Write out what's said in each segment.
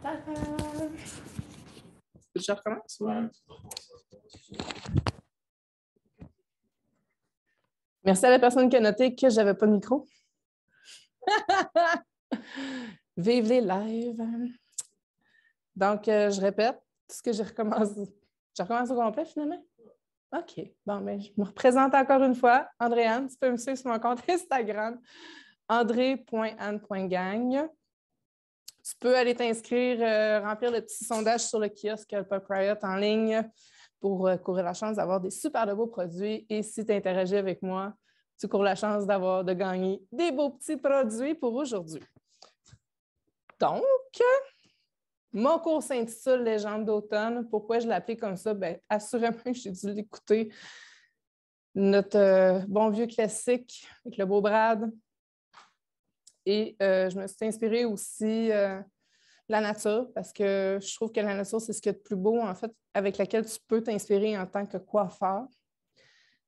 Tadam! Je recommence? Ouais. Merci à la personne qui a noté que je n'avais pas de micro. Vive les lives! Donc, je répète ce que j'ai recommencé. Je recommence au complet, finalement? OK. Bon, mais je me représente encore une fois. Andréane, tu peux me suivre sur mon compte Instagram, andré.anne.gagne. Tu peux aller t'inscrire, remplir le petit sondage sur le kiosque Pop Riot en ligne pour courir la chance d'avoir des super de beaux produits. Et si tu interagis avec moi, tu cours la chance de gagner des beaux petits produits pour aujourd'hui. Donc, mon cours s'intitule « Légende d'automne ». Pourquoi je l'appelle comme ça? Bien, assurément que j'ai dû l'écouter. Notre bon vieux classique avec le beau Brad. Et je me suis inspirée aussi la nature, parce que je trouve que la nature, c'est ce qu'il y a de plus beau, en fait, avec laquelle tu peux t'inspirer en tant que coiffeur.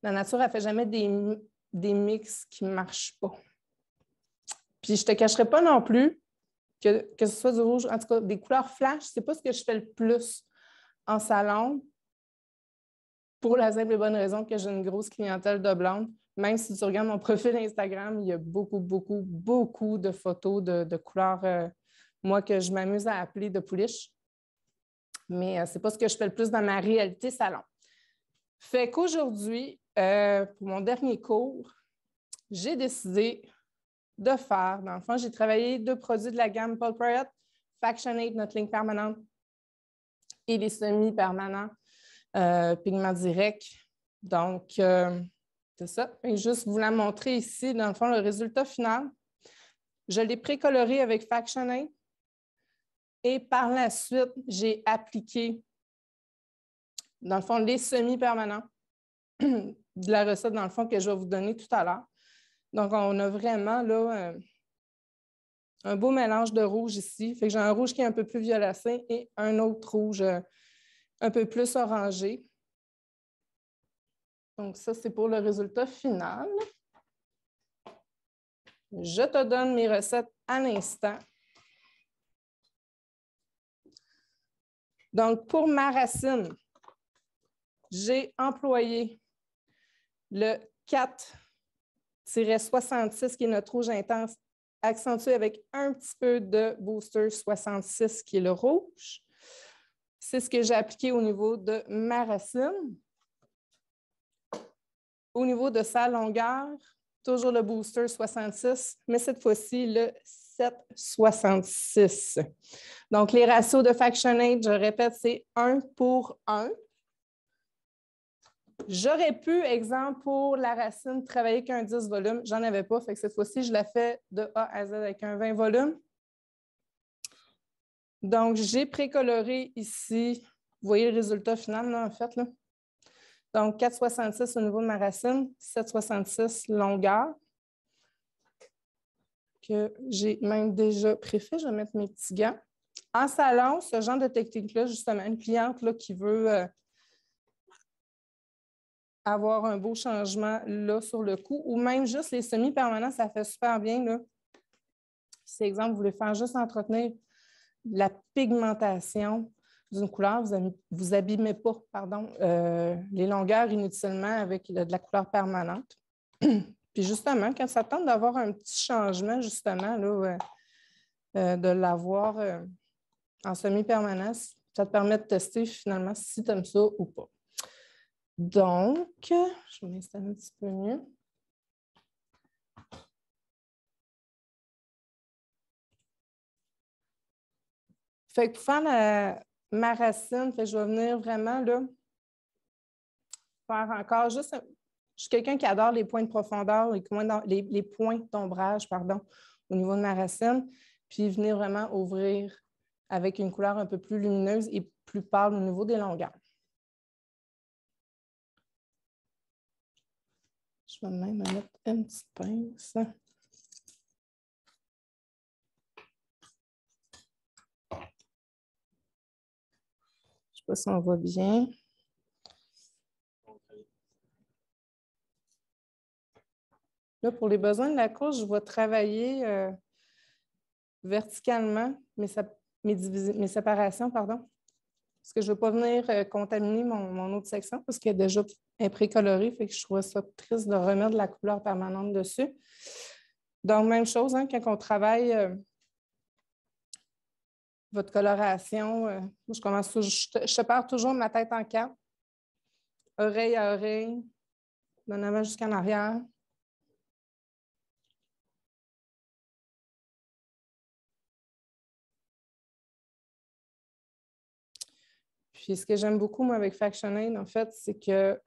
La nature, elle ne fait jamais des mix qui ne marchent pas. Puis je ne te cacherai pas non plus que ce soit du rouge, en tout cas des couleurs flash, ce n'est pas ce que je fais le plus en salon, pour la simple et bonne raison que j'ai une grosse clientèle de blondes. Même si tu regardes mon profil Instagram, il y a beaucoup, beaucoup, beaucoup de photos de couleurs, moi, que je m'amuse à appeler de pouliche. Mais ce n'est pas ce que je fais le plus dans ma réalité salon. Fait qu'aujourd'hui, pour mon dernier cours, j'ai décidé de faire, dans le fond, j'ai travaillé 2 produits de la gamme Pop Riot, Factionate, notre ligne permanente, et les semi-permanents pigments directs. Donc, c'est ça. Et juste vous la montrer ici, dans le fond, le résultat final. Je l'ai précoloré avec Factionate et par la suite, j'ai appliqué, dans le fond, les semi-permanents de la recette, dans le fond, que je vais vous donner tout à l'heure. Donc, on a vraiment là un beau mélange de rouge ici. Fait que j'ai un rouge qui est un peu plus violacé et un autre rouge un peu plus orangé. Donc, ça, c'est pour le résultat final. Je te donne mes recettes à l'instant. Donc, pour ma racine, j'ai employé le 4-66 qui est notre rouge intense, accentué avec un petit peu de Booster 66 qui est le rouge. C'est ce que j'ai appliqué au niveau de ma racine. Au niveau de sa longueur, toujours le Booster 66, mais cette fois-ci, le 7,66. Donc, les ratios de Factionate, je répète, c'est 1 pour 1. J'aurais pu, exemple, pour la racine, travailler qu'un 10 volumes. J'en avais pas, fait que cette fois-ci, je la fais de A à Z avec un 20 volumes. Donc, j'ai précoloré ici, vous voyez le résultat final, là, en fait, là. Donc, 4,66 au niveau de ma racine, 7,66 longueur, que j'ai même déjà préfait. Je vais mettre mes petits gants. En salon, ce genre de technique-là, justement, une cliente là, qui veut avoir un beau changement là sur le cou, ou même juste les semi-permanents, ça fait super bien. Là. Si, exemple, vous voulez faire juste entretenir la pigmentation d'une couleur, vous abîmez pas, pardon, les longueurs inutilement avec de la couleur permanente. Puis justement, quand ça tente d'avoir un petit changement, justement, là, de l'avoir en semi-permanent, ça te permet de tester finalement si tu aimes ça ou pas. Donc, je vais m'installer un petit peu mieux. Fait que pour faire ma racine, fait que je vais venir vraiment là, faire encore juste. Je suis quelqu'un qui adore les points de profondeur, les points d'ombrage, pardon, au niveau de ma racine, puis venir vraiment ouvrir avec une couleur un peu plus lumineuse et plus pâle au niveau des longueurs. Je vais même mettre une petite pince. Je ne sais pas si on voit bien. Là, pour les besoins de la course, je vais travailler verticalement, mais mes séparations, pardon. Parce que je ne veux pas venir contaminer mon autre section parce qu'elle est déjà précolorée, fait que je trouve ça triste de remettre de la couleur permanente dessus. Donc, même chose, hein, quand on travaille votre coloration, moi, je sépare toujours ma tête en quatre, oreille à oreille, d'en avant jusqu'en arrière. Puis, ce que j'aime beaucoup, moi, avec FactionAid, en fait, c'est que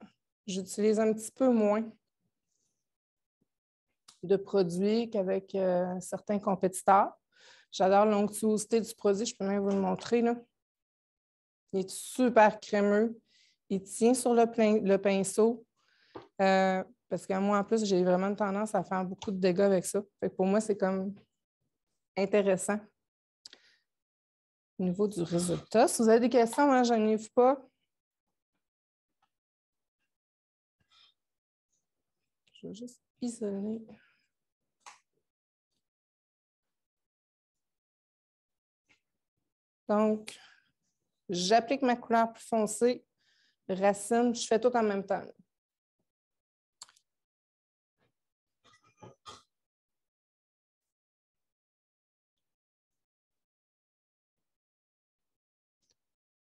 j'utilise un petit peu moins de produits qu'avec certains compétiteurs. J'adore l'onctuosité du produit. Je peux même vous le montrer, là. Il est super crémeux. Il tient sur le pinceau. Parce que moi, en plus, j'ai vraiment une tendance à faire beaucoup de dégâts avec ça. Fait que pour moi, c'est comme intéressant. Au niveau du résultat, si vous avez des questions, moi, je n'y ai pas. Je vais juste isoler. Donc, j'applique ma couleur plus foncée, racine, je fais tout en même temps.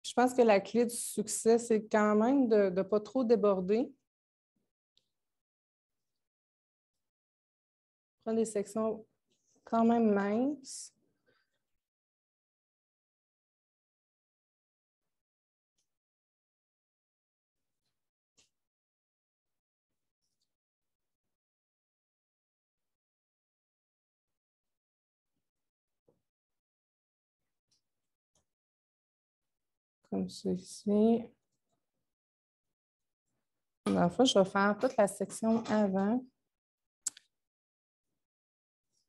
Je pense que la clé du succès, c'est quand même de ne pas trop déborder. Prendre des sections quand même minces. Comme ceci. Dans le fond, je vais faire toute la section avant.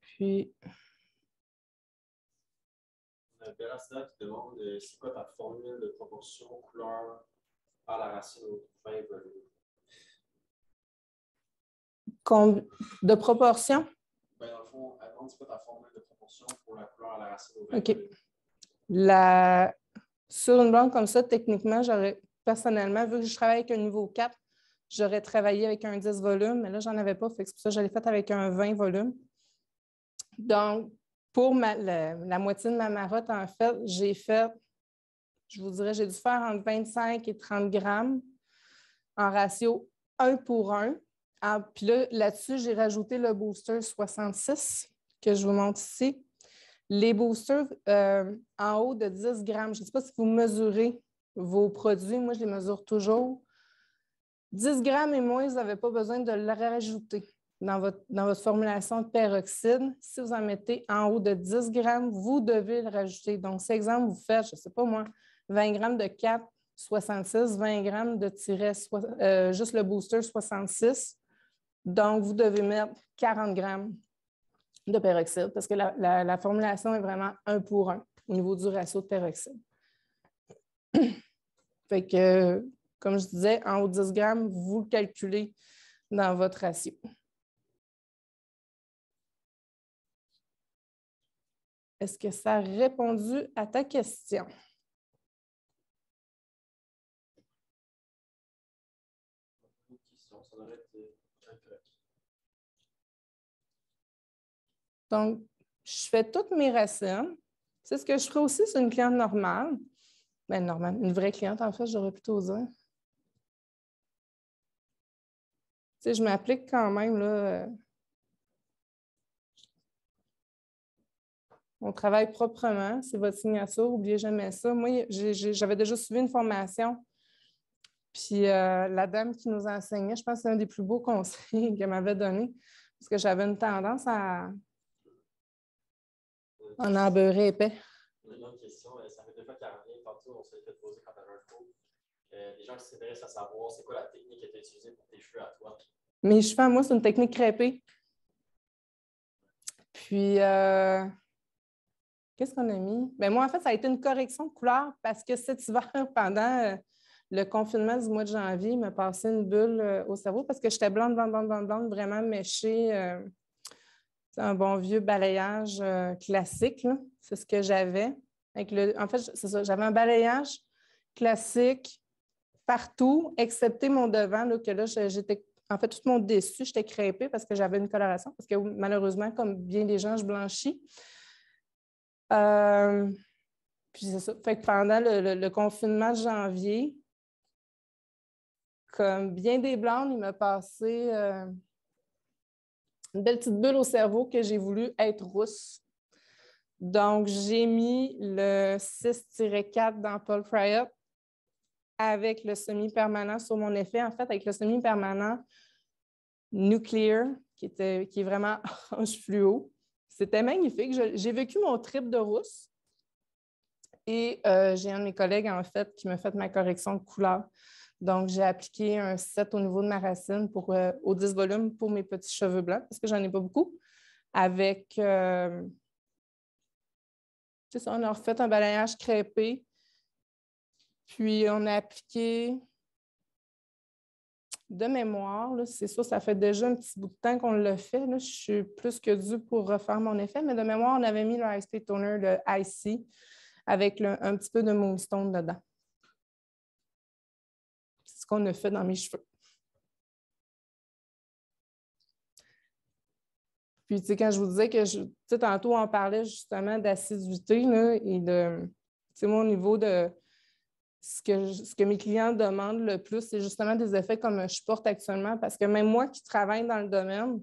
Puis. Bérasda qui demande c'est quoi ta formule de proportion couleur par la racine au fin volume? De proportion? Ben, dans le fond, elle demande c'est quoi ta formule de proportion pour la couleur à la racine au fin OK. volume? Sur une blanche comme ça, techniquement, j'aurais personnellement, vu que je travaille avec un niveau 4, j'aurais travaillé avec un 10 volume, mais là, j'en avais pas. Fait que c'est pour ça que je l'ai fait avec un 20 volume. Donc, pour la moitié de ma marotte, en fait, j'ai fait, je vous dirais, j'ai dû faire entre 25 et 30 grammes en ratio 1 pour 1. Puis là-dessus, j'ai rajouté le booster 66 que je vous montre ici. Les boosters en haut de 10 grammes, je ne sais pas si vous mesurez vos produits. Moi, je les mesure toujours. 10 grammes et moins, vous n'avez pas besoin de le rajouter dans votre formulation de peroxyde. Si vous en mettez en haut de 10 grammes, vous devez le rajouter. Donc, si, exemple, vous faites, je ne sais pas moi, 20 grammes de 4,66, 20 grammes de juste le booster 66. Donc, vous devez mettre 40 grammes de peroxyde parce que la formulation est vraiment 1 pour 1 au niveau du ratio de peroxyde. Fait que, comme je disais, en haut de 10 grammes, vous le calculez dans votre ratio. Est-ce que ça a répondu à ta question? Donc, je fais toutes mes racines. C'est ce que je ferais aussi sur une cliente normale. Bien, normale, une vraie cliente, en fait, j'aurais plutôt dire. Tu sais, je m'applique quand même, là. On travaille proprement, c'est votre signature, n'oubliez jamais ça. Moi, j'avais déjà suivi une formation, puis la dame qui nous enseignait, je pense que c'est un des plus beaux conseils qu'elle m'avait donné, parce que j'avais une tendance à en embeurrer épais. Une autre question, ça fait 2 fois qu'elle revient, tantôt on s'est fait poser quand tu avais un cours. Les gens qui s'intéressent à savoir c'est quoi la technique que tu as utilisée pour tes cheveux à toi. Mes cheveux à moi, c'est une technique crêpée. Puis, qu'est-ce qu'on a mis? Bien, moi, en fait, ça a été une correction de couleur parce que cet hiver, pendant le confinement du mois de janvier, il m'a passé une bulle au cerveau parce que j'étais blonde, vraiment méchée. C'est un bon vieux balayage classique, c'est ce que j'avais. En fait, c'est ça, j'avais un balayage classique partout, excepté mon devant, là, que là, j'étais, en fait, tout mon dessus, j'étais crêpée parce que j'avais une coloration, parce que malheureusement, comme bien des gens, je blanchis. Puis c'est ça. Fait que pendant le confinement de janvier, comme bien des blondes, il m'a passé une belle petite bulle au cerveau que j'ai voulu être rousse. Donc, j'ai mis le 6-4 dans Paul Fryot avec le semi-permanent sur mon effet. En fait, avec le semi-permanent Nuclear, qui est vraiment orange fluo. C'était magnifique. J'ai vécu mon trip de rousse. Et j'ai un de mes collègues, en fait, qui m'a fait ma correction de couleur. Donc, j'ai appliqué un 7 au niveau de ma racine au 10 volumes pour mes petits cheveux blancs, parce que j'en ai pas beaucoup. Avec, c'est ça, on a refait un balayage crêpé. Puis, on a appliqué de mémoire. C'est sûr, ça fait déjà un petit bout de temps qu'on l'a fait. Là. Je suis plus que due pour refaire mon effet. Mais de mémoire, on avait mis le High Speed Toner, le IC, avec un petit peu de Moonstone dedans. C'est ce qu'on a fait dans mes cheveux. Puis, tu sais, quand je vous disais que, tantôt, on parlait justement d'assiduité là, et de, tu sais, moi, au niveau de ce que mes clients demandent le plus, c'est justement des effets comme je porte actuellement, parce que même moi qui travaille dans le domaine,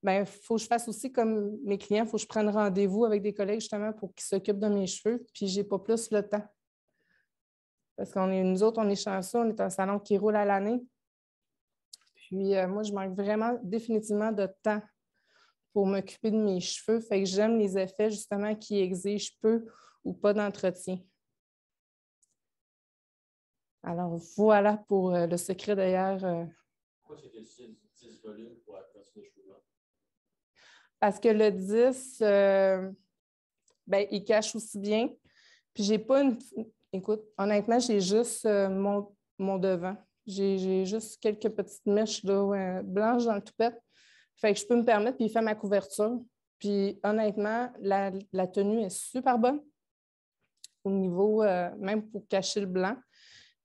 bien, il faut que je fasse aussi comme mes clients, il faut que je prenne rendez-vous avec des collègues justement pour qu'ils s'occupent de mes cheveux, puis je n'ai pas plus le temps. Parce nous autres, on est chanceux, on est un salon qui roule à l'année. Puis, moi, je manque vraiment définitivement de temps pour m'occuper de mes cheveux. Fait que j'aime les effets, justement, qui exigent peu ou pas d'entretien. Alors, voilà pour le secret d'ailleurs. Pourquoi tu utilises 10 volumes pour continuer les cheveux blancs? Parce que le 10, ben, il cache aussi bien. Puis, j'ai pas une... Écoute, honnêtement, j'ai juste mon devant. J'ai juste quelques petites mèches là, blanches dans le toupette. Fait que je peux me permettre, puis il fait ma couverture. Puis honnêtement, la tenue est super bonne au niveau, même pour cacher le blanc.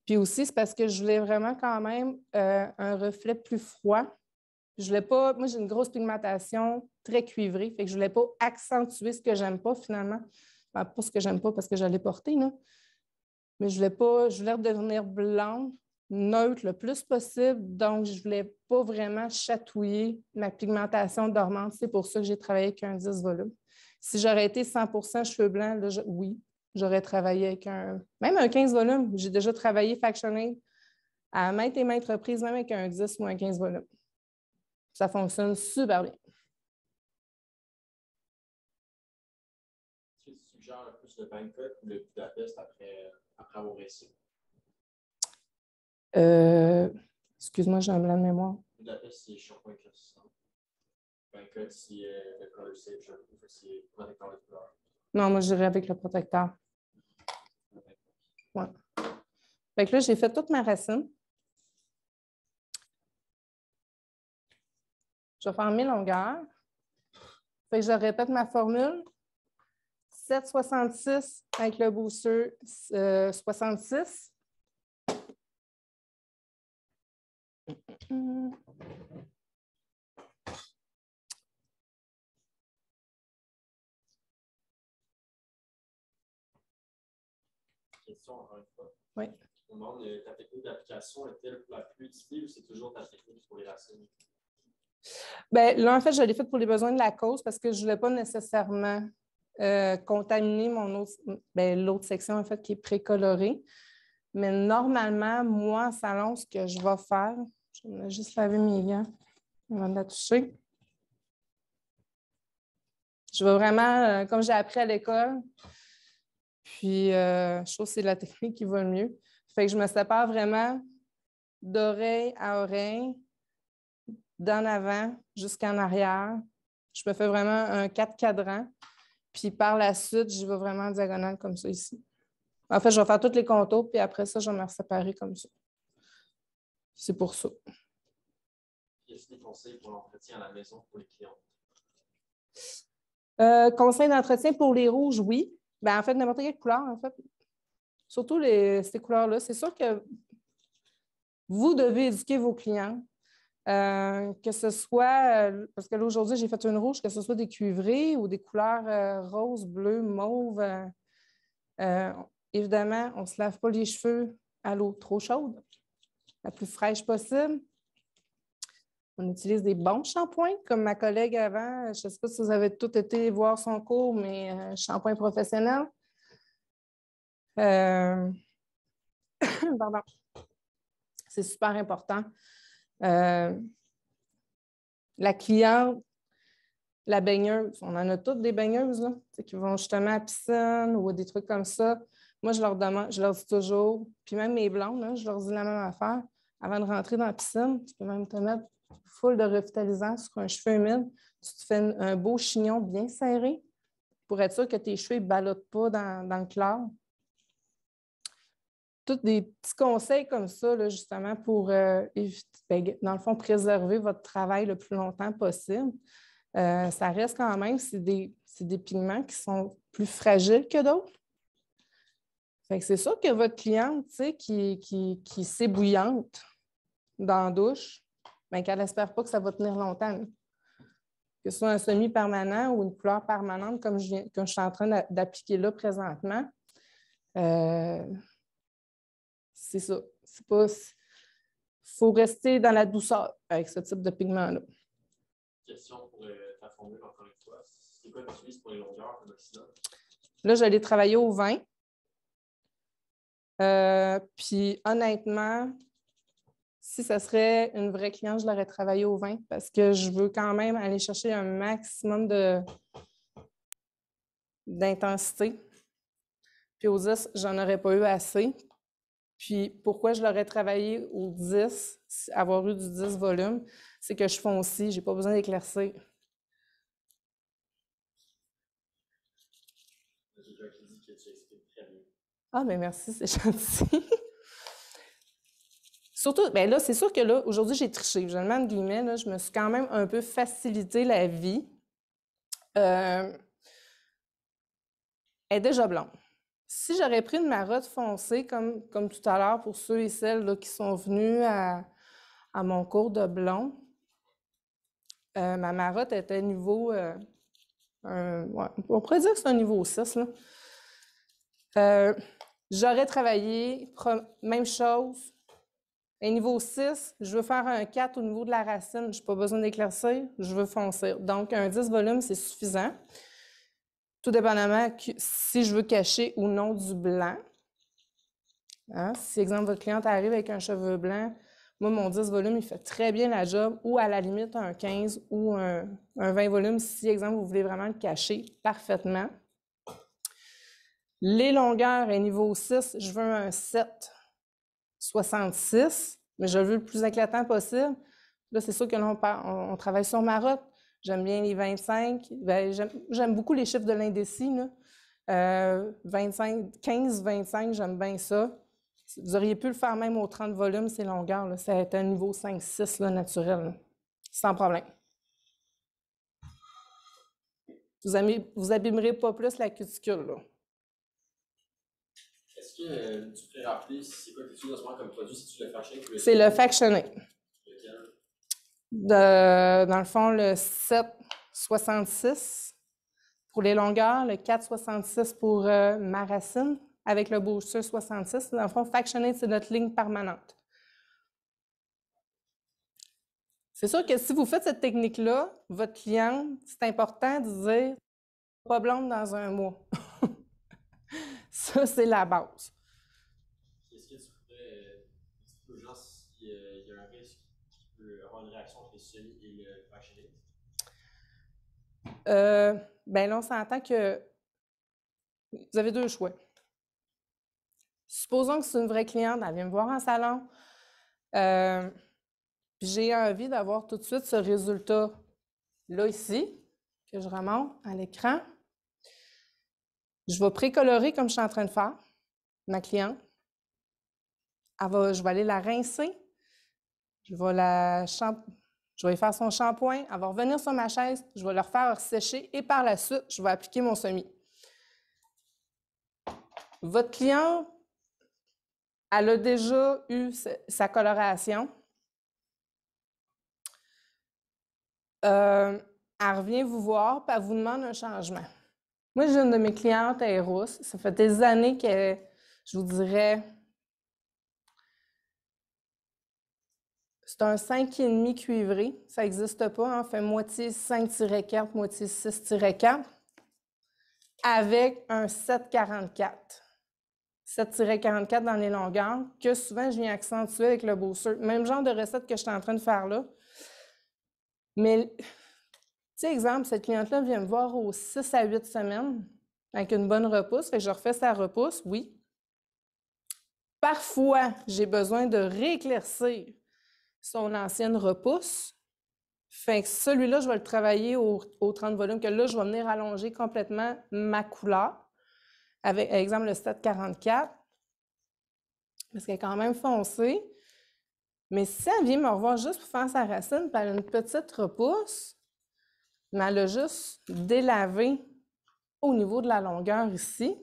Puis aussi, c'est parce que je voulais vraiment quand même un reflet plus froid. Je voulais pas, moi, j'ai une grosse pigmentation très cuivrée, fait que je voulais pas accentuer ce que j'aime pas finalement. Ben, pas ce que j'aime pas parce que j'allais porter, là. Mais je voulais redevenir blonde, neutre le plus possible. Donc, je ne voulais pas vraiment chatouiller ma pigmentation dormante. C'est pour ça que j'ai travaillé avec un 10 volume. Si j'aurais été 100% cheveux blancs, là, oui, j'aurais travaillé avec même un 15 volume. J'ai déjà travaillé factionné à maintes et maintes reprises, même avec un 10 ou un 15 volume. Ça fonctionne super bien. Est-ce que tu suggères plus le Bangkok ou le Budapest après avoir réussi? Excuse-moi, j'ai un blanc de mémoire. Budapest, c'est shampoing éclaircissant. Bangkok, c'est le Color Save Shampoo, c'est protecteur de couleur. Non, moi, je dirais avec le protecteur. Ouais. Fait que là, j'ai fait toute ma racine. Je vais faire mes longueurs. Fait que je répète ma formule. 7,66 avec le booster 66. Question encore une fois. Oui. On demande ta technique d'application est-elle la plus utilisée ou c'est toujours ta technique pour les racines? Bien, là, en fait, je l'ai fait pour les besoins de la cause parce que je ne voulais pas nécessairement contaminer l'autre section, en fait, qui est précolorée. Mais normalement, moi, en salon, ce que je vais faire, je vais juste laver mes gants avant de la toucher. Je vais vraiment, comme j'ai appris à l'école, puis je trouve que c'est la technique qui va le mieux. Fait que je me sépare vraiment d'oreille à oreille, d'en avant jusqu'en arrière. Je me fais vraiment un 4 cadrans. Puis par la suite, je vais vraiment en diagonale comme ça ici. En fait, je vais faire tous les contours, puis après ça, je vais me séparer comme ça. C'est pour ça. Y a-t-il des conseils pour l'entretien à la maison pour les clients? Conseil d'entretien pour les rouges, oui. Ben, en fait, n'importe quelle couleur, en fait. Surtout ces couleurs-là. C'est sûr que vous devez éduquer vos clients. Que ce soit, parce que là, aujourd'hui, j'ai fait une rouge, que ce soit des cuivrés ou des couleurs rose, bleu, mauve. Euh, évidemment, on ne se lave pas les cheveux à l'eau trop chaude, la plus fraîche possible. On utilise des bons shampoings, comme ma collègue avant. Je ne sais pas si vous avez tous été voir son cours, mais shampoing professionnel. Pardon. C'est super important. La cliente, la baigneuse, on en a toutes des baigneuses là, qui vont justement à la piscine ou des trucs comme ça. Moi, je leur demande, je leur dis toujours, puis même mes blondes, là, je leur dis la même affaire. Avant de rentrer dans la piscine, tu peux même te mettre full de revitalisant sur un cheveu humide. Tu te fais un beau chignon bien serré pour être sûr que tes cheveux ne ballottent pas dans le clair. Tous des petits conseils comme ça, là, justement, pour éviter, dans le fond, préserver votre travail le plus longtemps possible. Ça reste quand même, c'est des pigments qui sont plus fragiles que d'autres. Fait que c'est sûr que votre cliente, tu sais, qui s'ébouillante dans la douche, bien, qu'elle n'espère pas que ça va tenir longtemps. Que ce soit un semi-permanent ou une couleur permanente, comme je suis en train d'appliquer là présentement. C'est ça. C'est pas. Il faut rester dans la douceur avec ce type de pigment-là. Question pour ta formule, encore une fois. C'est quoi que tu utilises pour les longueurs comme oxydant? Là, j'allais travailler au vin. Puis honnêtement, si ce serait une vraie cliente, je l'aurais travaillé au vin parce que je veux quand même aller chercher un maximum d'intensité. Puis au 10, j'en aurais pas eu assez. Puis pourquoi je l'aurais travaillé au 10, avoir eu du 10 volume, c'est que je foncis, j'ai pas besoin d'éclaircir. J'ai quelqu'un qui dit que tu expliques très bien. Ah, bien merci, c'est gentil. Surtout, bien là, c'est sûr que là, aujourd'hui, j'ai triché. Je le mets en guillemets, là, je me suis quand même un peu facilité la vie. Elle est déjà blonde. Si j'aurais pris une marotte foncée, comme tout à l'heure, pour ceux et celles là, qui sont venus à mon cours de blond, ma marotte était niveau... ouais, on pourrait dire que c'est un niveau 6. Là. J'aurais travaillé, même chose. Et niveau 6, je veux faire un 4 au niveau de la racine. Je n'ai pas besoin d'éclaircir, je veux foncer. Donc, un 10 volume, c'est suffisant. Tout dépendamment si je veux cacher ou non du blanc. Hein? Si, exemple, votre cliente arrive avec un cheveu blanc, moi, mon 10 volume, il fait très bien la job, ou à la limite un 15 ou un 20 volume, si, exemple, vous voulez vraiment le cacher parfaitement. Les longueurs et niveau 6, je veux un 7,66, mais je le veux le plus éclatant possible. Là, c'est sûr que là, on travaille sur marotte. J'aime bien les 25. Ben, j'aime beaucoup les chiffres de l'indécis. 25, 15, 25, j'aime bien ça. Vous auriez pu le faire même au 30 volumes, ces longueurs. Là. Ça a été un niveau 5-6 là, naturel. Là. Sans problème. Vous abîmerez pas plus la cuticule. Là. Est-ce que tu pourrais rappeler c'est quoi que tu utilises en ce moment comme produit, si tu le fractionné? C'est le fractionné. Lequel? Dans le fond, le 7,66 pour les longueurs, le 4,66 pour ma racine, avec le booster 66. Dans le fond, fractionné, c'est notre ligne permanente. C'est sûr que si vous faites cette technique-là, votre client, c'est important de dire pas blonde dans un mois. Ça, c'est la base. Est-ce que tu pourrais expliquer aux gens s'il y a un risque qui peut avoir une réaction entre les semis et le fractionné? Bien là, on s'entend que vous avez deux choix. Supposons que c'est une vraie cliente, elle vient me voir en salon. J'ai envie d'avoir tout de suite ce résultat-là ici, que je remonte à l'écran. Je vais précolorer comme je suis en train de faire, ma cliente. Je vais aller la rincer. Je vais faire son shampoing. Elle va revenir sur ma chaise. Je vais le refaire sécher et par la suite, je vais appliquer mon semis. Votre cliente, elle a déjà eu sa coloration. Elle revient vous voir, puis elle vous demande un changement. Moi, j'ai une de mes clientes, elle est rousse. Ça fait des années qu'elle, je vous dirais, c'est un 5,5 cuivré. Ça n'existe pas. Hein? Fait moitié 5-4, moitié 6-4, avec un 7,44. 7-44 dans les longueurs, que souvent je viens accentuer avec le booster. Même genre de recette que je suis en train de faire là. Mais, tu sais, exemple, cette cliente-là vient me voir aux 6 à 8 semaines avec une bonne repousse. Fait que je refais sa repousse, oui. Parfois, j'ai besoin de rééclaircir son ancienne repousse. Fait que celui-là, je vais le travailler au 30 volumes, que là, je vais venir allonger complètement ma couleur. Avec, exemple, le 744. Parce qu'elle est quand même foncée. Mais si elle vient me revoir juste pour faire sa racine, puis elle a une petite repousse, mais elle a juste délavé au niveau de la longueur ici,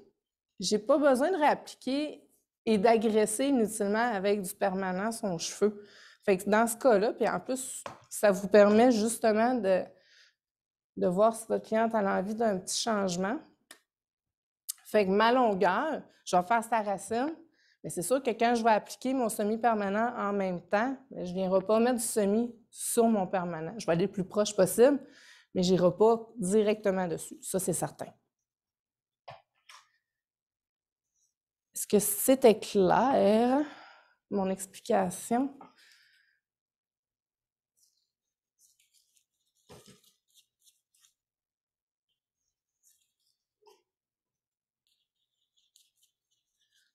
j'ai pas besoin de réappliquer et d'agresser inutilement avec du permanent son cheveu. Fait que dans ce cas-là, puis en plus, ça vous permet justement de voir si votre cliente a envie d'un petit changement. Fait que ma longueur, je vais faire sa racine, mais c'est sûr que quand je vais appliquer mon semi-permanent en même temps, je ne viendrai pas mettre du semi sur mon permanent. Je vais aller le plus proche possible, mais je n'irai pas directement dessus. Ça, c'est certain. Est-ce que c'était clair, mon explication?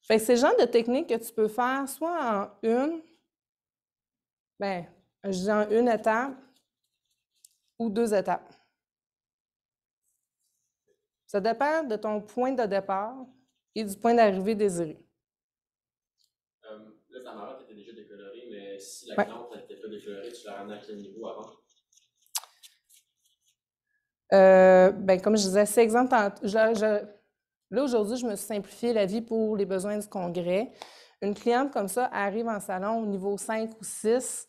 Fait que c'est le genre de technique que tu peux faire soit en je dis en une étape ou 2 étapes. Ça dépend de ton point de départ et du point d'arrivée désiré. Là, ta marotte était déjà décolorée, mais si la cliente n'était pas décolorée, tu la ramenais à quel niveau avant? Comme je disais, c'est exemple, là, aujourd'hui, je me suis simplifié la vie pour les besoins du congrès. Une cliente comme ça arrive en salon au niveau 5 ou 6.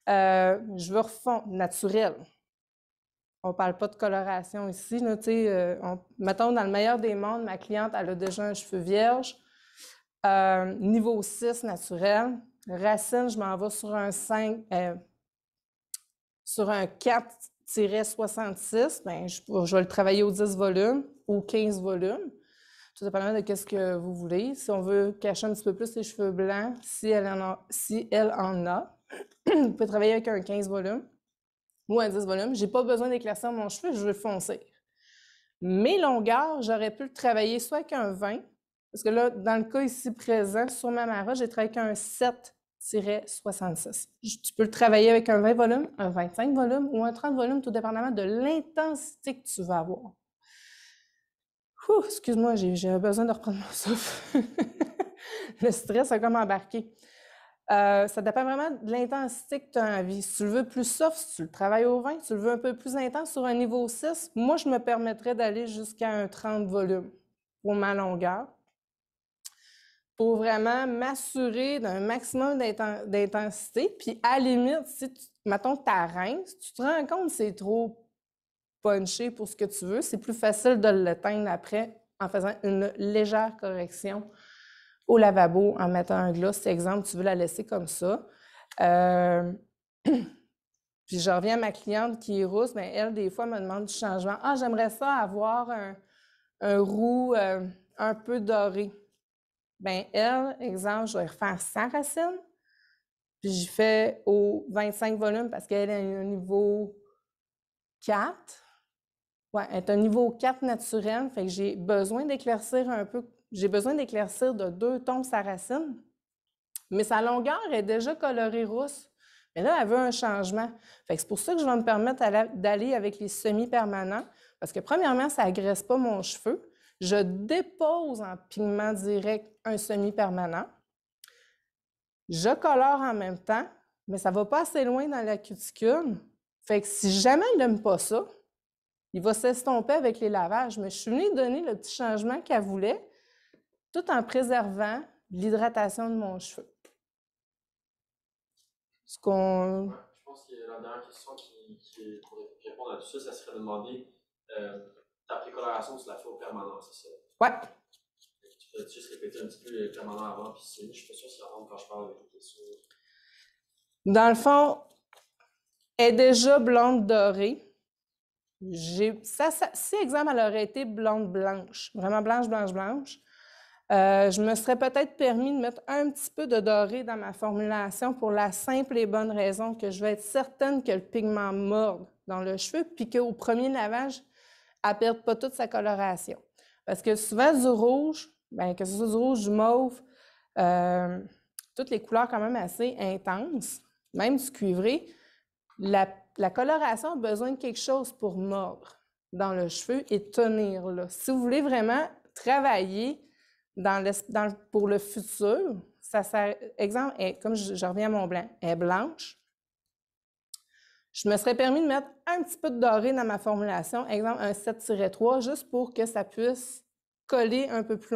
Je veux refondre naturel. On ne parle pas de coloration ici. Là, mettons, dans le meilleur des mondes, ma cliente, elle a déjà un cheveu vierge. Niveau 6, naturel. Racine, je m'en vais sur un 5, sur un 4-66. Je vais le travailler au 10 volumes ou 15 volumes. Tout dépendamment de ce que vous voulez. Si on veut cacher un petit peu plus les cheveux blancs, si elle en a, vous pouvez travailler avec un 15 volumes ou un 10 volumes. Je n'ai pas besoin d'éclaircir mon cheveu, je veux foncer. Mes longueurs, j'aurais pu le travailler soit avec un 20, parce que là, dans le cas ici présent, sur ma marotte, j'ai travaillé avec un 7-66. Tu peux le travailler avec un 20 volumes, un 25 volumes ou un 30 volumes, tout dépendamment de l'intensité que tu vas avoir. Excuse-moi, j'ai besoin de reprendre mon souffle. Le stress a comme embarqué. Ça dépend vraiment de l'intensité que tu as envie. Si tu le veux plus soft, si tu le travailles au 20, si tu le veux un peu plus intense sur un niveau 6, moi, je me permettrais d'aller jusqu'à un 30 volumes pour ma longueur, pour vraiment m'assurer d'un maximum d'intensité. Puis, à la limite, si, mettons, ta rince, tu te rends compte que c'est trop punché pour ce que tu veux, c'est plus facile de l'éteindre après en faisant une légère correction au lavabo en mettant un gloss. Exemple, tu veux la laisser comme ça. Puis je reviens à ma cliente qui est rousse, bien, elle, des fois, me demande du changement. Ah, j'aimerais ça avoir un roux un peu doré. Bien, elle, exemple, je vais refaire sa racine, puis j'y fais au 25 volumes parce qu'elle est un niveau 4. Ouais, elle est un niveau 4 naturel, fait que j'ai besoin d'éclaircir un peu. J'ai besoin d'éclaircir de 2 tons sa racine, mais sa longueur est déjà colorée rousse. Mais là, elle veut un changement. Fait que c'est pour ça que je vais me permettre d'aller avec les semi-permanents, parce que premièrement, ça n'agresse pas mon cheveu. Je dépose en pigment direct un semi-permanent. Je colore en même temps, mais ça ne va pas assez loin dans la cuticule. Fait que si jamais elle n'aime pas ça, il va s'estomper avec les lavages. Mais je suis venue donner le petit changement qu'elle voulait. tout en préservant l'hydratation de mon cheveu. Je pense que la dernière question pour répondre à tout ça, ça serait de demander ta précoloration, tu la fais au permanent, c'est ça? Ouais. Tu peux juste répéter un petit peu le permanent avant, puis je suis pas sûr si avant quand je parle avec les questions. Dans le fond, elle est déjà blonde dorée. Si, exemple, elle aurait été blonde blanche, vraiment blanche, blanche, blanche, je me serais peut-être permis de mettre un petit peu de doré dans ma formulation pour la simple et bonne raison que je vais être certaine que le pigment morde dans le cheveu, puis qu'au premier lavage, elle ne perde pas toute sa coloration. Parce que souvent, du rouge, bien, que ce soit du rouge, du mauve, toutes les couleurs quand même assez intenses, même du cuivré, la coloration a besoin de quelque chose pour mordre dans le cheveu et tenir là. Si vous voulez vraiment travailler pour le futur, ça sert, exemple, comme je reviens à mon blanc, elle est blanche. Je me serais permis de mettre un petit peu de doré dans ma formulation, exemple un 7-3, juste pour que ça puisse coller un peu plus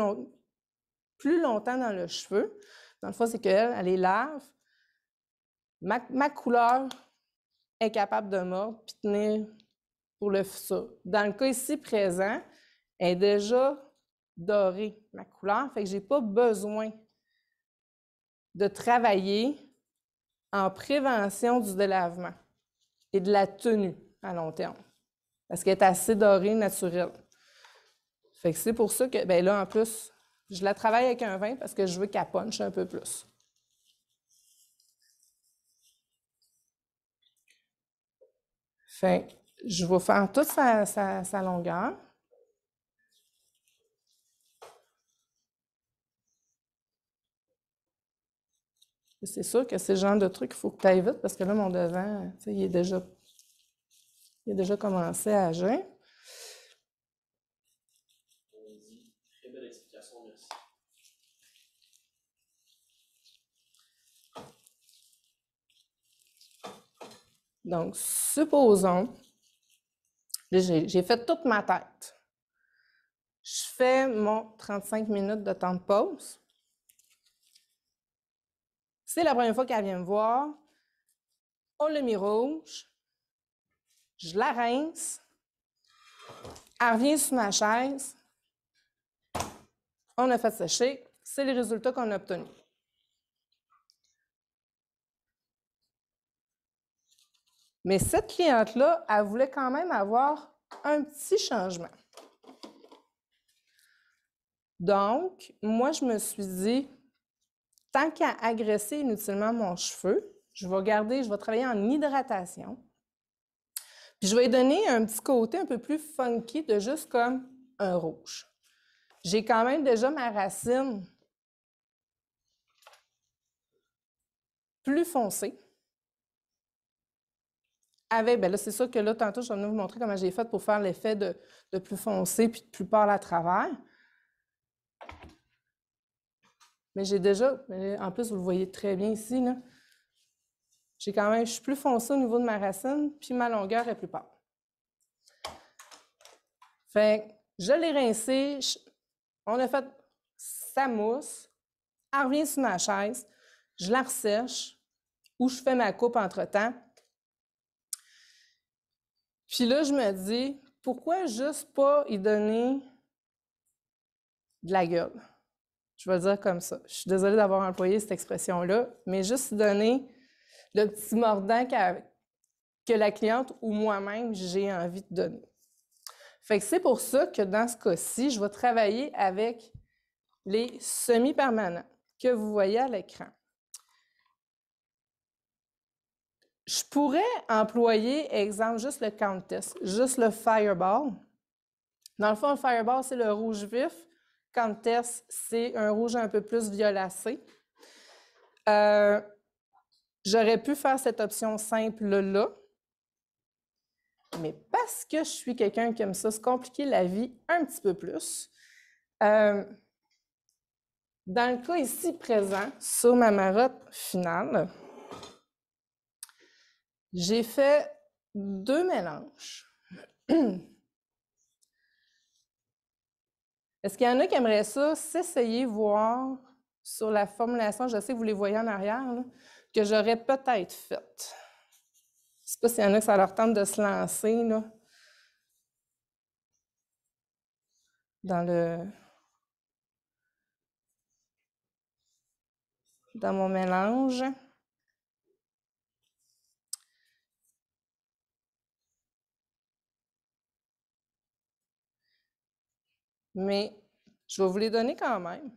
longtemps dans le cheveu. Dans le fond, c'est qu'elle est lave. Ma couleur est capable de mordre et tenir pour le futur. Dans le cas ici présent, elle est déjà dorée, ma couleur, fait que je n'ai pas besoin de travailler en prévention du délavement et de la tenue à long terme, parce qu'elle est assez dorée naturelle. Fait que c'est pour ça que, bien là, en plus, je la travaille avec un vin parce que je veux qu'elle punche un peu plus. Fait que je vais faire toute sa longueur. C'est sûr que c'est le genre de truc qu'il faut que tu ailles vite parce que là, mon devant, il est déjà commencé à agir. Très belle explication, merci. Donc, supposons, j'ai fait toute ma tête. Je fais mon 35 minutes de temps de pause. C'est la première fois qu'elle vient me voir. On l'a mis rouge. Je la rince. Elle revient sur ma chaise. On a fait sécher. C'est les résultats qu'on a obtenus. Mais cette cliente-là, elle voulait quand même avoir un petit changement. Donc, moi, je me suis dit, tant qu'à agresser inutilement mon cheveu, je vais travailler en hydratation. Puis je vais lui donner un petit côté un peu plus funky de juste comme un rouge. J'ai quand même déjà ma racine plus foncée. Bien là, c'est sûr que là, tantôt, je vais vous montrer comment j'ai fait pour faire l'effet de plus foncé puis de plus pâle à travers. Mais j'ai déjà, en plus, vous le voyez très bien ici, là. Je suis plus foncée au niveau de ma racine, puis ma longueur est plus pâle. Fait que je l'ai rincé, on a fait sa mousse, elle revient sur ma chaise, je la ressèche ou je fais ma coupe entre-temps. Puis là, je me dis, pourquoi juste pas y donner de la gueule? Je vais le dire comme ça. Je suis désolée d'avoir employé cette expression-là, mais juste y donner le petit mordant que la cliente ou moi-même, j'ai envie de donner. Fait que c'est pour ça que dans ce cas-ci, je vais travailler avec les semi-permanents que vous voyez à l'écran. Je pourrais employer, exemple, juste le Countess, juste le Fireball. Dans le fond, le Fireball, c'est le rouge vif. Countess, c'est un rouge un peu plus violacé. J'aurais pu faire cette option simple-là, mais parce que je suis quelqu'un qui aime ça se compliquer la vie un petit peu plus, dans le cas ici présent, sur ma marotte finale, j'ai fait 2 mélanges. Est-ce qu'il y en a qui aimeraient ça, s'essayer, voir sur la formulation, je sais que vous les voyez en arrière, là, que j'aurais peut-être faite. Je ne sais pas s'il y en a que ça leur tente de se lancer, là, dans mon mélange. Mais je vais vous les donner quand même.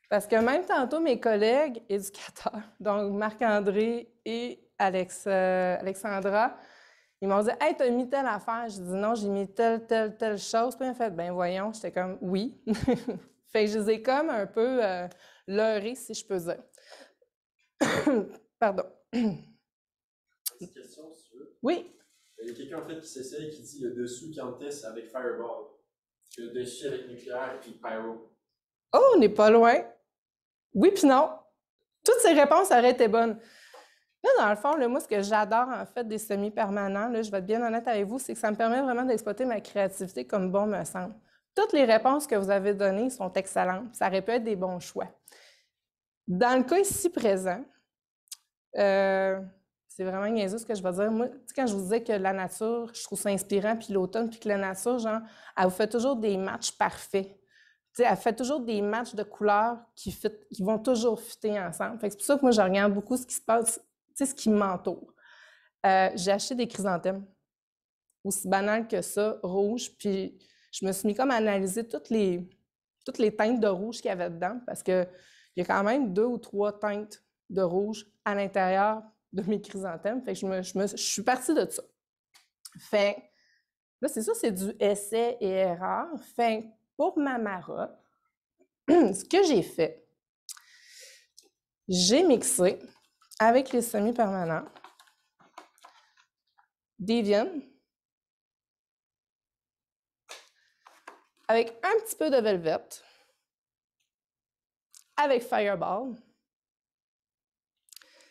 Parce que même tantôt, mes collègues éducateurs, donc Marc-André et Alexandra, ils m'ont dit « Hey, t'as mis telle affaire. » J'ai dit « Non, j'ai mis telle chose. » Puis ils m'ont fait « Ben voyons. » J'étais comme « Oui. » Fait que je les ai comme un peu leurrés, si je peux dire. Pardon. Petite question, si tu veux. Oui. Il y a quelqu'un en fait qui s'essaye qui dit le dessous Countess avec Fireball. Le dessus avec nucléaire et Pyro. Oh, on n'est pas loin. Oui, puis non. Toutes ces réponses auraient été bonnes. Là, dans le fond, là, moi, ce que j'adore, en fait, des semi-permanents, là, je vais être bien honnête avec vous, c'est que ça me permet vraiment d'exploiter ma créativité comme bon me semble. Toutes les réponses que vous avez données sont excellentes. Ça aurait pu être des bons choix. Dans le cas ici présent, c'est vraiment niaiseux ce que je vais dire. Moi, quand je vous disais que la nature, je trouve ça inspirant, puis l'automne, puis que la nature, genre, elle vous fait toujours des matchs parfaits. T'sais, elle fait toujours des matchs de couleurs qui vont toujours fitter ensemble. C'est pour ça que moi, je regarde beaucoup ce qui se passe, ce qui m'entoure. J'ai acheté des chrysanthèmes, aussi banal que ça, rouges, puis je me suis mis comme à analyser toutes les teintes de rouge qu'il y avait dedans, parce qu'il y a quand même 2 ou 3 teintes de rouge à l'intérieur de mes chrysanthèmes. Fait que je suis partie de ça. Fait là, c'est ça, c'est du essai et erreur. Fait pour ma marotte, ce que j'ai fait, j'ai mixé avec les semi-permanents Deviant avec un petit peu de Velvet, avec Fireball.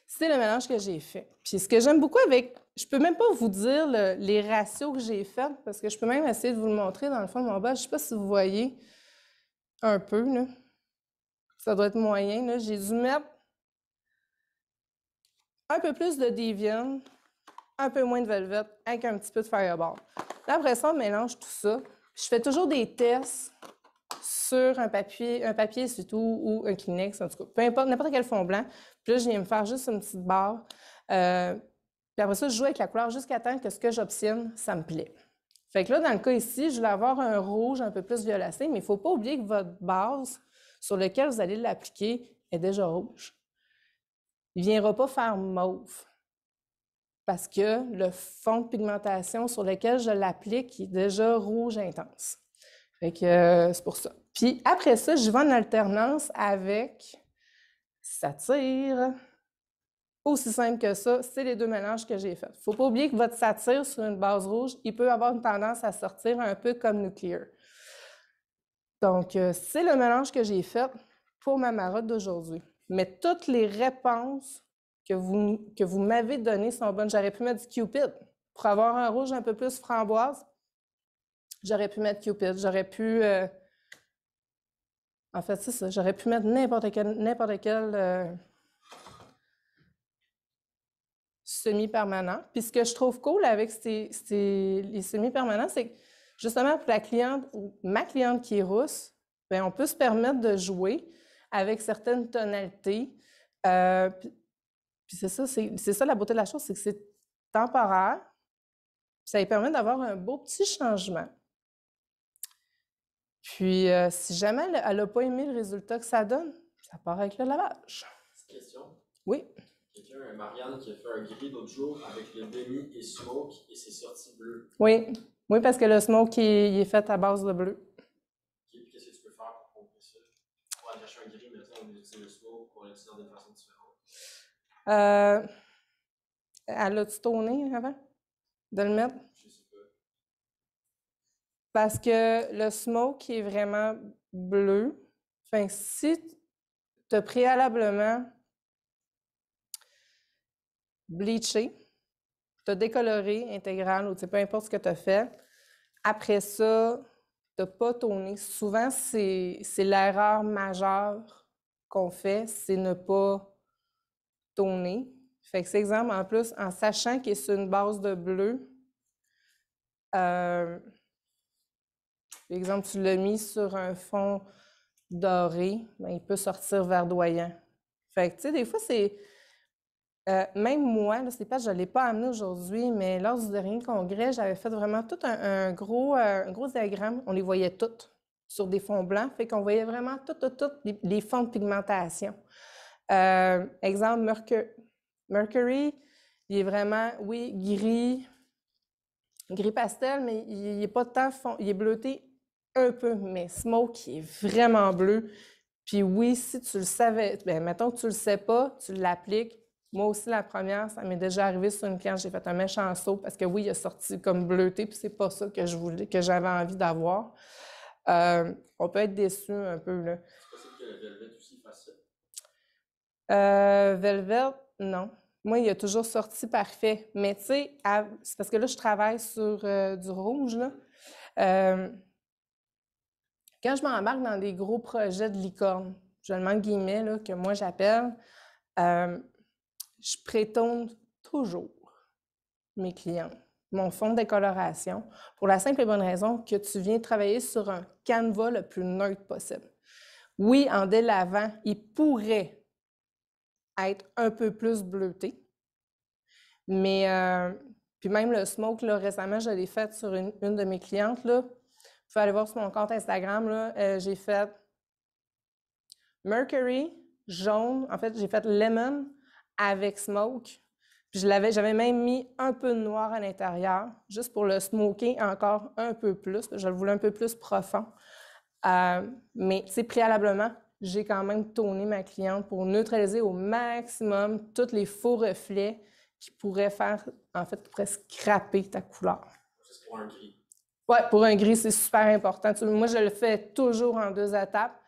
C'est le mélange que j'ai fait. Puis ce que j'aime beaucoup avec... Je peux même pas vous dire les ratios que j'ai faits, parce que je peux même essayer de vous le montrer dans le fond de mon bol. Je sais pas si vous voyez un peu, là. Ça doit être moyen, là. J'ai dû mettre un peu plus de Deviant, un peu moins de Velvet, avec un petit peu de Fireball. Là, après ça, on mélange tout ça. Je fais toujours des tests sur un papier surtout, ou un Kleenex, en tout cas, peu importe, n'importe quel fond blanc. Puis là, je viens me faire juste une petite barre. Puis après ça, je joue avec la couleur jusqu'à temps que ce que j'obtienne, ça me plaît. Fait que là, dans le cas ici, je vais avoir un rouge un peu plus violacé, mais il ne faut pas oublier que votre base sur laquelle vous allez l'appliquer est déjà rouge. Il ne viendra pas faire mauve parce que le fond de pigmentation sur lequel je l'applique est déjà rouge intense. Fait que c'est pour ça. Puis après ça, je vais en alternance avec Satyre. Aussi simple que ça, c'est les 2 mélanges que j'ai faits. Il ne faut pas oublier que votre Satyre sur une base rouge, il peut avoir une tendance à sortir un peu comme Nuclear. Donc, c'est le mélange que j'ai fait pour ma marotte d'aujourd'hui. Mais toutes les réponses que vous m'avez données sont bonnes. J'aurais pu mettre du Cupid. Pour avoir un rouge un peu plus framboise, j'aurais pu mettre Cupid. J'aurais pu... En fait, c'est ça. J'aurais pu mettre n'importe quel semi-permanent. Puis ce que je trouve cool avec les semi-permanents, c'est que justement pour la cliente ou ma cliente qui est rousse, bien, on peut se permettre de jouer avec certaines tonalités. Puis c'est ça la beauté de la chose, c'est que c'est temporaire. Ça lui permet d'avoir un beau petit changement. Puis, si jamais elle n'a pas aimé le résultat que ça donne, ça part avec le lavage. Petite question. Oui. Quelqu'un, Marianne, qui a fait un gris l'autre jour avec le demi et smoke et c'est sorti bleu. Oui. Oui, parce que le smoke, il est fait à base de bleu. Okay, puis qu'est-ce que tu peux faire pour contrer ça? Pour aller chercher un gris, maintenant, on utilise le smoke pour l'utiliser de façon différente. Elle l'a-tu tourné avant de le mettre? Je sais pas. Parce que le smoke est vraiment bleu. Enfin, si tu as préalablement bleaché, tu as décoloré intégral ou peu importe ce que tu as fait, Après ça, de ne pas tourner. Souvent, c'est l'erreur majeure qu'on fait, c'est ne pas tourner. Fait que c'est exemple, en plus, en sachant qu'il est sur une base de bleu, exemple, tu l'as mis sur un fond doré, ben, il peut sortir verdoyant. Fait que, tu sais, des fois, c'est... même moi, là, c'est pas, je ne l'ai pas amené aujourd'hui, mais lors du dernier congrès, j'avais fait vraiment tout un gros diagramme. On les voyait toutes sur des fonds blancs, fait qu'on voyait vraiment toutes les fonds de pigmentation. Exemple, Mercury, il est vraiment, oui, gris pastel, mais il n'est pas tant fond, il est bleuté un peu, mais Smoke, il est vraiment bleu. Puis oui, si tu le savais, bien, mettons que tu le sais pas, tu l'appliques. Moi aussi, la première, ça m'est déjà arrivé sur une cliente, j'ai fait un méchant saut parce que oui, il a sorti comme bleuté, puis c'est pas ça que j'avais envie d'avoir. On peut être déçu un peu, là. C'est possible que le Velvet aussi fasse ça? Velvet, non. Moi, il a toujours sorti parfait. Mais tu sais, c'est parce que là, je travaille sur du rouge, là. Quand je m'embarque dans des gros projets de licorne, je le mets en guillemets, là, que moi j'appelle, je prétone toujours mes clients mon fond de décoloration pour la simple et bonne raison que tu viens travailler sur un canevas le plus neutre possible. Oui, en délavant, il pourrait être un peu plus bleuté, mais puis même le smoke, là, récemment, je l'ai fait sur une de mes clientes, là. Vous pouvez aller voir sur mon compte Instagram, là, j'ai fait Mercury, jaune. En fait, j'ai fait lemon avec smoke. Puis j'avais même mis un peu de noir à l'intérieur, juste pour le smoker encore un peu plus. Je le voulais un peu plus profond. Mais, tu sais, préalablement, j'ai quand même tourné ma cliente pour neutraliser au maximum tous les faux reflets qui pourraient faire, en fait, qui pourraient scraper ta couleur. C'est pour un gris. Oui, pour un gris, c'est super important. Moi, je le fais toujours en 2 étapes.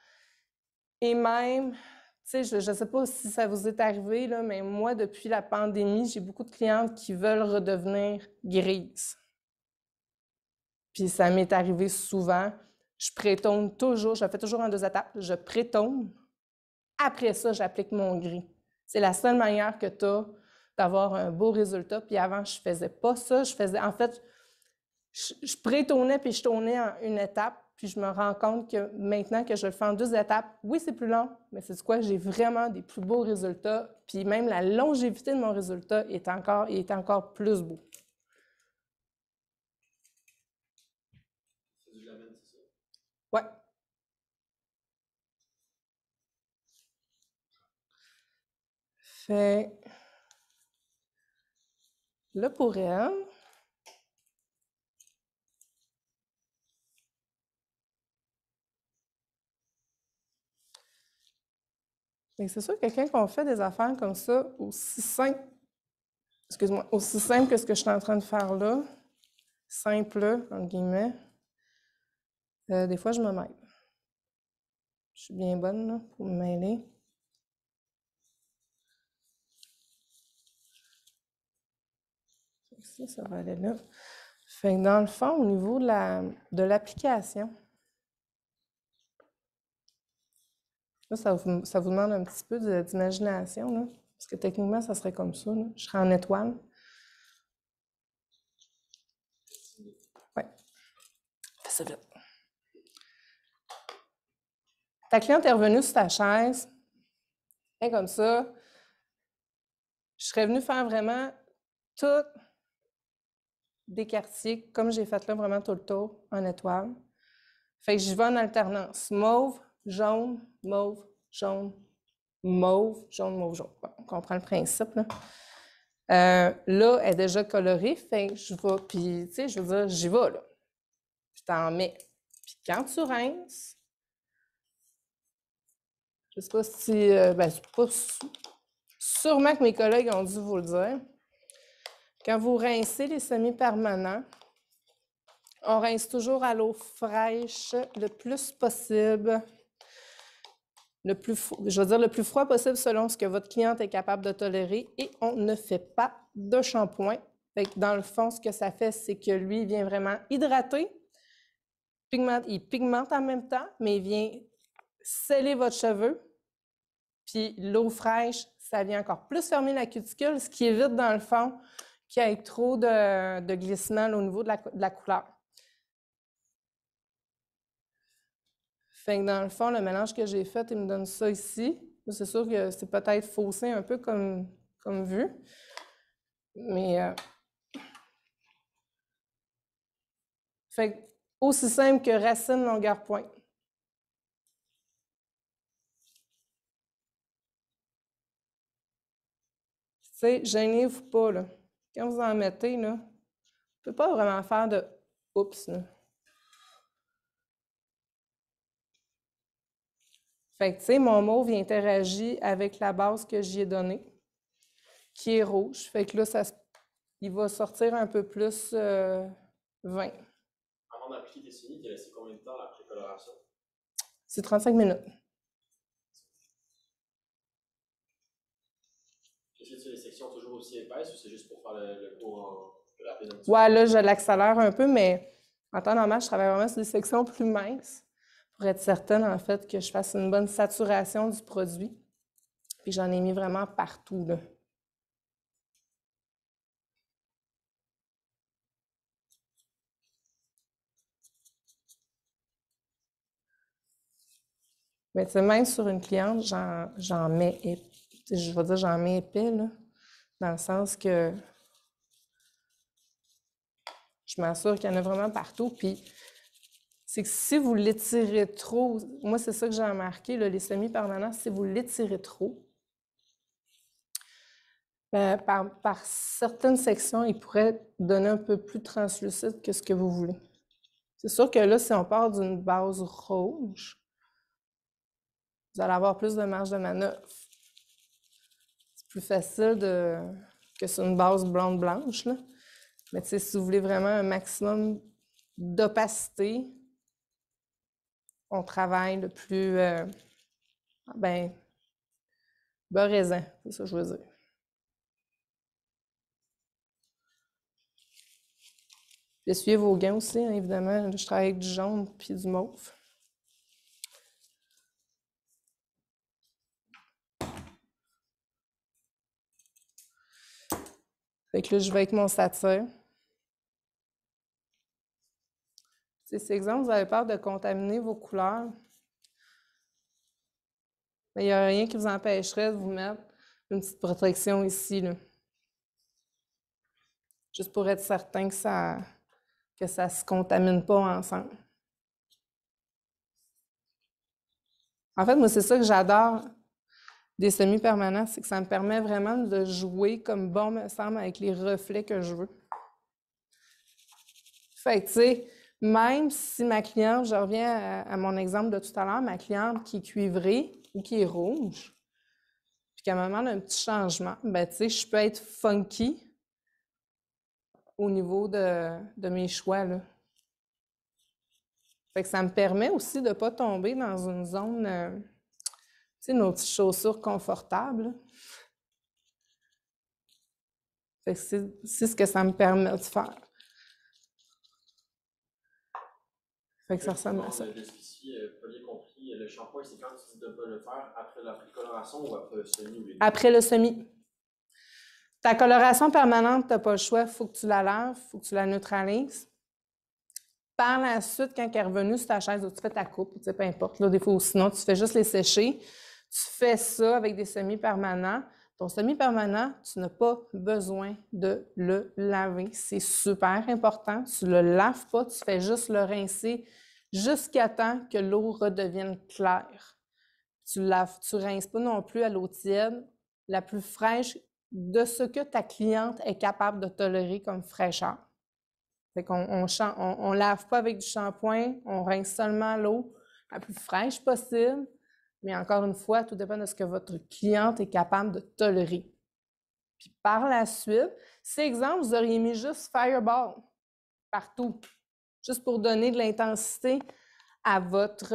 Et même, tu sais, je ne sais pas si ça vous est arrivé, là, mais moi, depuis la pandémie, j'ai beaucoup de clientes qui veulent redevenir grises. Puis ça m'est arrivé souvent. Je prétone toujours, je le fais toujours en 2 étapes. Je prétone. Après ça, j'applique mon gris. C'est la seule manière que tu as d'avoir un beau résultat. Puis avant, je ne faisais pas ça. En fait, je prétonnais puis je tournais en une étape. Puis je me rends compte que maintenant que je le fais en 2 étapes, oui, c'est plus long, mais c'est quoi? J'ai vraiment des plus beaux résultats. Puis même la longévité de mon résultat est encore plus beau. C'est du lemon, c'est ça? Ouais. Fait là, pour elle, c'est sûr que quand on fait des affaires comme ça, aussi simple, aussi simple que ce que je suis en train de faire là, simple, entre guillemets, des fois, je me mêle. Je suis bien bonne là, pour me mêler. Ça va aller là. Fait que dans le fond, au niveau de l'application, là, ça vous demande un petit peu d'imagination, là, parce que techniquement, ça serait comme ça. Là. Je serais en étoile. Oui. Fais ça vite. Ta cliente est revenue sur ta chaise. Et comme ça, je serais venue faire vraiment tout des quartiers, comme j'ai fait là, vraiment tout le tour, en étoile. Fait que j'y vais en alternance. Mauve, jaune, mauve, jaune, mauve, jaune, mauve, jaune. Bon, on comprend le principe, là. Là, elle est déjà colorée, fait que je vais, puis, tu sais, je veux dire, j'y vais, là. Puis t'en mets. Puis quand tu rinces, je sais pas si, ben, c'est pas sûrement que mes collègues ont dû vous le dire. Quand vous rincez les semi-permanents, on rince toujours à l'eau fraîche le plus possible. Le plus froid possible selon ce que votre cliente est capable de tolérer et on ne fait pas de shampoing. Fait que dans le fond, ce que ça fait, c'est que lui, il vient vraiment hydrater il pigmente en même temps, mais il vient sceller votre cheveu. Puis l'eau fraîche, ça vient encore plus fermer la cuticule, ce qui évite, dans le fond, qu'il y ait trop de glissement au niveau de la couleur. Fait que dans le fond, le mélange que j'ai fait, il me donne ça ici. C'est sûr que c'est peut-être faussé un peu comme vue. Mais fait que aussi simple que racine, longueur, pointe. Tu sais, gênez-vous pas, là. Quand vous en mettez, là, on ne peut pas vraiment faire de « oups », là. Fait que, tu sais, mon mauve, il interagit avec la base que j'y ai donnée, qui est rouge. Fait que là, il va sortir un peu plus vin. Avant d'appliquer tes semis, tu as laissé combien de temps la précoloration? C'est 35 minutes. Est-ce que tu as les sections toujours aussi épaisses ou c'est juste pour faire le cours rapide? Ouais, là, je l'accélère un peu, mais en temps normal, je travaille vraiment sur des sections plus minces pour être certaine, en fait, que je fasse une bonne saturation du produit. Puis j'en ai mis vraiment partout, là. Mais tu sais, même sur une cliente, j'en mets, je vais dire j'en mets épais, là, dans le sens que je m'assure qu'il y en a vraiment partout. Puis c'est que si vous l'étirez trop, moi c'est ça que j'ai remarqué, là, les semi-permanents, si vous l'étirez trop, par certaines sections, il pourrait donner un peu plus translucide que ce que vous voulez. C'est sûr que là, si on part d'une base rouge, vous allez avoir plus de marge de manœuvre. C'est plus facile que sur une base blonde-blanche, là. Mais tu sais, si vous voulez vraiment un maximum d'opacité, on travaille le plus, beurre raisin, c'est ça que je veux dire. Essuyez vos gants aussi, hein, évidemment. Je travaille avec du jaune puis du mauve. Fait que là, je vais avec mon satire. C'est exemple, vous avez peur de contaminer vos couleurs. Mais il n'y a rien qui vous empêcherait de vous mettre une petite protection ici, là. Juste pour être certain que ça ne se contamine pas ensemble. En fait, moi, c'est ça que j'adore des semi-permanents, c'est que ça me permet vraiment de jouer comme bon me semble avec les reflets que je veux. Fait que, tu sais, même si ma cliente, je reviens à mon exemple de tout à l'heure, ma cliente qui est cuivrée ou qui est rouge, puis qu'à un moment d'un petit changement, ben, tu sais, je peux être funky au niveau de mes choix, là. Fait que ça me permet aussi de ne pas tomber dans une zone, tu sais, nos petites chaussures confortables. Fait que c'est ce que ça me permet de faire. Fait que ça ressemble à ça. De spécifier, pas bien compris, le shampoing, c'est quand tu dis de ne pas le faire, après la précoloration ou après le semi? Ou les deux? Après le semi. Ta coloration permanente, tu n'as pas le choix, il faut que tu la laves, il faut que tu la neutralises. Par la suite, quand elle est revenue sur ta chaise, tu fais ta coupe, tu sais, peu importe. Là, des fois, sinon, tu fais juste les sécher. Tu fais ça avec des semi-permanents. Ton semi-permanent, tu n'as pas besoin de le laver. C'est super important. Tu ne le laves pas, tu fais juste le rincer jusqu'à temps que l'eau redevienne claire. Tu ne rinces pas non plus à l'eau tiède, la plus fraîche de ce que ta cliente est capable de tolérer comme fraîcheur. Fait qu'on on lave pas avec du shampoing, on rince seulement l'eau la plus fraîche possible. Mais encore une fois, tout dépend de ce que votre cliente est capable de tolérer. Puis par la suite, si, exemple, vous auriez mis juste Fireball partout, juste pour donner de l'intensité à votre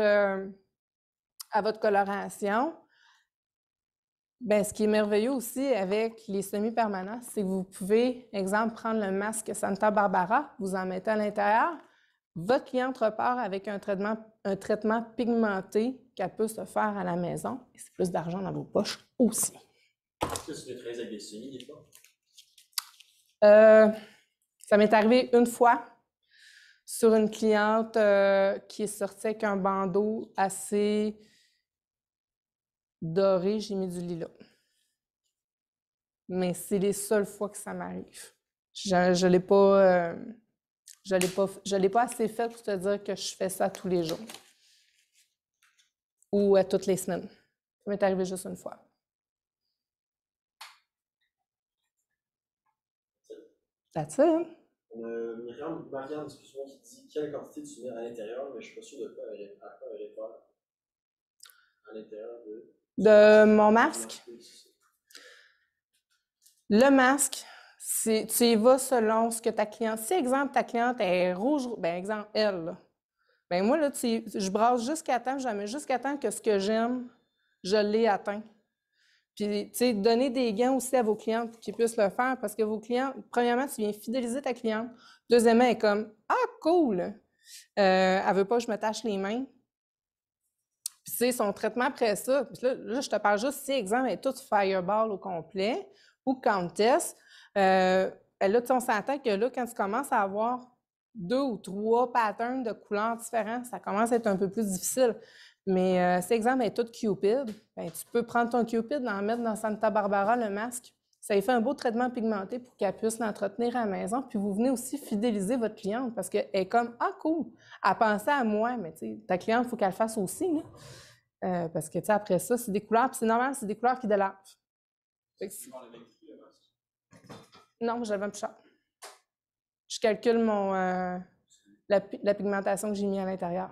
coloration, bien, ce qui est merveilleux aussi avec les semi-permanents, c'est que vous pouvez, exemple, prendre le masque Santa Barbara, vous en mettez à l'intérieur, Votre cliente repart avec un traitement pigmenté qu'elle peut se faire à la maison. Et c'est plus d'argent dans vos poches aussi. Est-ce que tu travailles avec des semis des fois? Ça m'est arrivé une fois sur une cliente qui est sortie avec un bandeau assez doré. J'ai mis du lilas. Mais c'est les seules fois que ça m'arrive. Je l'ai pas... je l'ai pas assez fait pour te dire que je fais ça tous les jours. Ou toutes les semaines. Ça m'est arrivé juste une fois. That's it. Marianne, excuse-moi, qui dit quelle quantité tu mets à l'intérieur, mais je suis pas sûr de quoi elle réfère. À l'intérieur de mon masque. Le masque, tu y vas selon ce que ta cliente... Si, exemple, ta cliente est rouge, ben exemple, elle, là. Ben moi, là, je brasse jusqu'à temps, je la mets jusqu'à temps que ce que j'aime, je l'ai atteint. Puis, tu sais, donner des gains aussi à vos clientes pour qu'ils puissent le faire parce que vos clients, premièrement, tu viens fidéliser ta cliente. Deuxièmement, elle est comme « Ah, cool! Elle veut pas que je me tâche les mains. » Puis, tu sais, son traitement après ça, puis là, je te parle juste, si, exemple, elle est toute Fireball au complet ou Countess, là, on s'entend que là, quand tu commences à avoir 2 ou 3 patterns de couleurs différents, ça commence à être un peu plus difficile. Mais si, exemple, elle est toute Cupid, bien, tu peux prendre ton Cupid, en mettre dans Santa Barbara, le masque. Ça lui fait un beau traitement pigmenté pour qu'elle puisse l'entretenir à la maison. Puis vous venez aussi fidéliser votre cliente parce qu'elle est comme « Ah, cool! » Elle pensait à moi, mais tu sais, ta cliente, il faut qu'elle le fasse aussi. Là. Parce que, tu sais, après ça, c'est des couleurs, puis c'est normal, c'est des couleurs qui délavent. Non, j'avais un plus cher. Je calcule la pigmentation que j'ai mis à l'intérieur.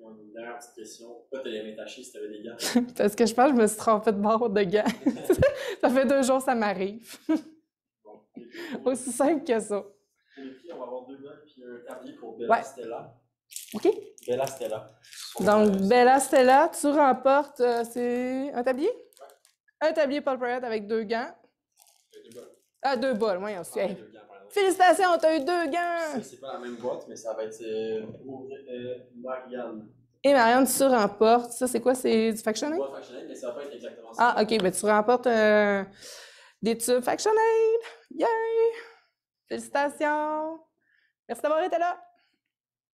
Une dernière petite question. Pourquoi tu l'avais taché si tu avais des gants? Parce que je pense que je me suis trompée de bord de gants. Ça fait 2 jours, ça m'arrive. Bon, aussi simple que ça. Pour les filles, on va avoir 2 gants et un tablier pour Bella Stella. OK. Bella Stella. Donc, Bella Stella, tu remportes, c'est un tablier? Ouais. Un tablier Paul Perrette avec 2 gants. 2 bols. Ah, 2 bols, oui, aussi. Hey. 2 gants, félicitations, t'as eu 2 gants! C'est pas la même boîte, mais ça va être Marianne. Et Marianne, tu remportes. Ça, c'est quoi? C'est du Factionaid? Boîte Factionaid, mais ça va pas être exactement ça. Ah, OK. Ben, tu remportes des tubes Factionaid. Yay! Félicitations! Merci d'avoir été là!